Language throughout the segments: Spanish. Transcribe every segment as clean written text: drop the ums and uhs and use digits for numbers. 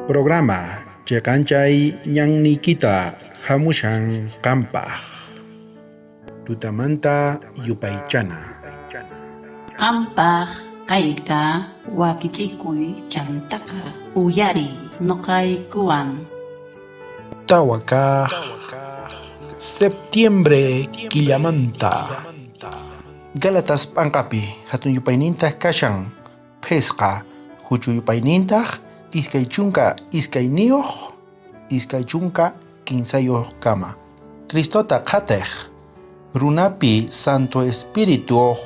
Programa Chekanchay Ñan Nikita Hamushan Kampaj Tutamanta Yupaychana Qampaq kayka wakichikuy chantaka uyari noqaykuwan. Tawaka Septiembre Killamanta Galatas Pankapi Hatun Yupaynintaj Kashan Pesqa Huchu Yupaynintaj Iskay chunka iskay niyuq iskay chunka kinsayoq kama Cristota qhataq runapi Santo Espíritu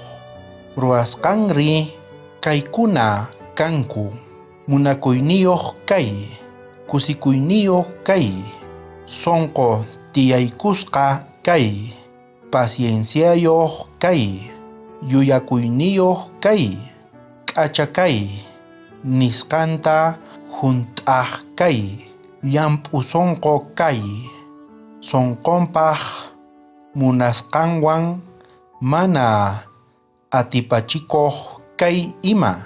ruwasqanri kaykuna kanku munakuyniyuq kay kusikuyniyuq kay sonqo tiyaykusqa kay pacienciayuq kay yuyakuyniyuq kay k'acha kay nisqanta junt'aq kay llamp'u sonqo kay sonqonpaq munasqanwan mana atipachikuq kay ima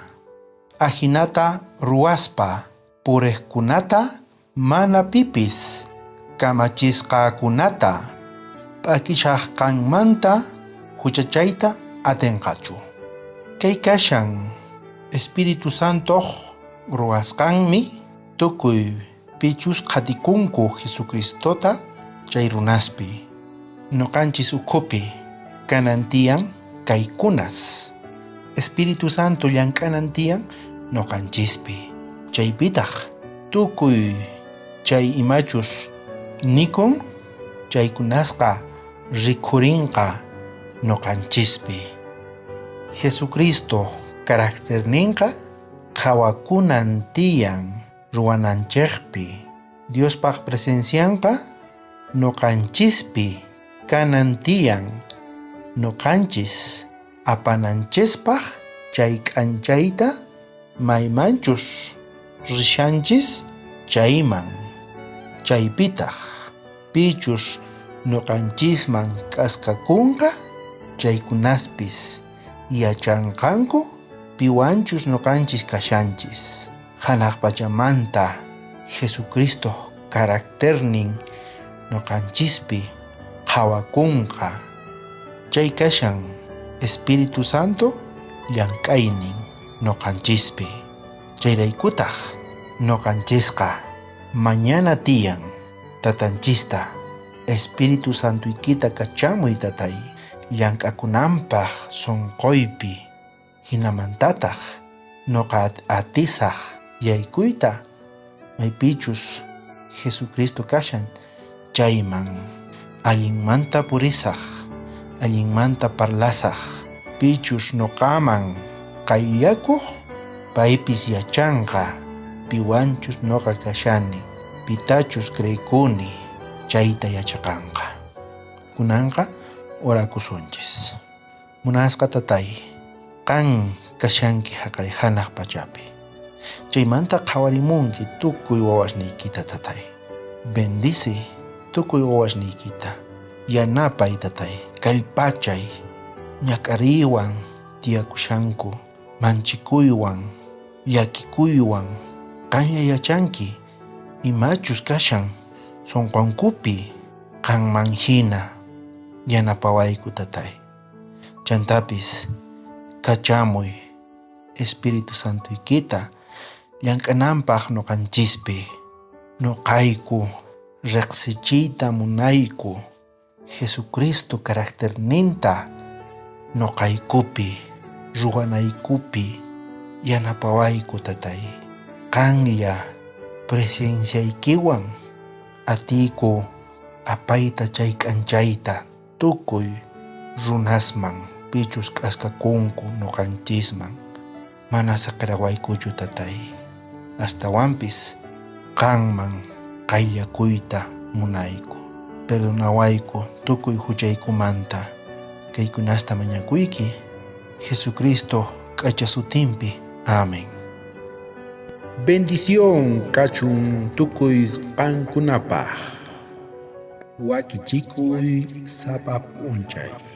ahinata ruwaspa puriqkunata mana pipis kamachisqakunata p'akishaqkanmanta huchachayta atinqachu. Kay kashan Espíritu Santo ruwasqanmi tukuy pichus qhatikunku Jesucristota chay runaspi nuqanchis ukhupi kanan tiyan kaykunas Espíritu Santo llank'anan tiyan nuqanchispi chaypitaq tukuy chay imachus nikun chaykunasqa rikhurinqa nuqanchispi Jesucristo carácterninqa qhawakunan tiyan ruwananchikpi Diospaq presencianqa nuqanchispi kanan tiyan nuqanchis apananchispaq chay k'anchayta maymanchus rishanchis chayman chaypitaq pichus nuqanchisman k'askakunqa chaykunaspis yachanqanku piwanchus nuqanchis kashanchis hanaq pachamanta Jesucristo carácternin nuqanchispi qhawakunqa chay kashan Espíritu Santo llank'aynin nuqanchispi chayraykutaq nuqanchisqa mañana tiyan tatanchista Espíritu Santuykita kachamuy tatay llank'akunanpaq sonqoypi hinamantataq nuqa atisaq yaykuyta maypichus Jesucristo kashan chayman allinmanta purisaq allinmanta parlasaq pichus nuqaman qayllakuq paypis yachanqa piwanchus nuqa kashani pitachus creykuni chayta yachaqanqa kunanqa orakusunchis munasqa tatay qan kashanki haqay hanaq pachapi chaymanta qhawarimunki tukuy wawasniykita tatay bendice tukuy wawasniykita yanapay tatay kallpachay ñak'ariywan tiyakushanku manchikuywan llakikuywan qanlla yachanki imachus kashan sonqonkupi qanman hina yanapawayku tatay chantapis kachamuy Espíritu Santuykita llank'ananpaq nuqanchispi nuqayku riqsichiyta munayku Jesucristo carácterninta nuqaykupi ruwanaykupi yanapawayku tatay qanlla presenciaykiwan atiyku apayta chay k'anchayta tukuy runasman pichus k'askakunku nuqanchisman mana saqarawaykuchu tatay astawanpis qanman qayllakuyta munayku perdonawayku tukuy huchaykumanta kaykunasta mañakuyki Jesucristo k'acha sutinpi amén. Bendición kachun tukuy qankunapaq wakichikuy sapa p'unchay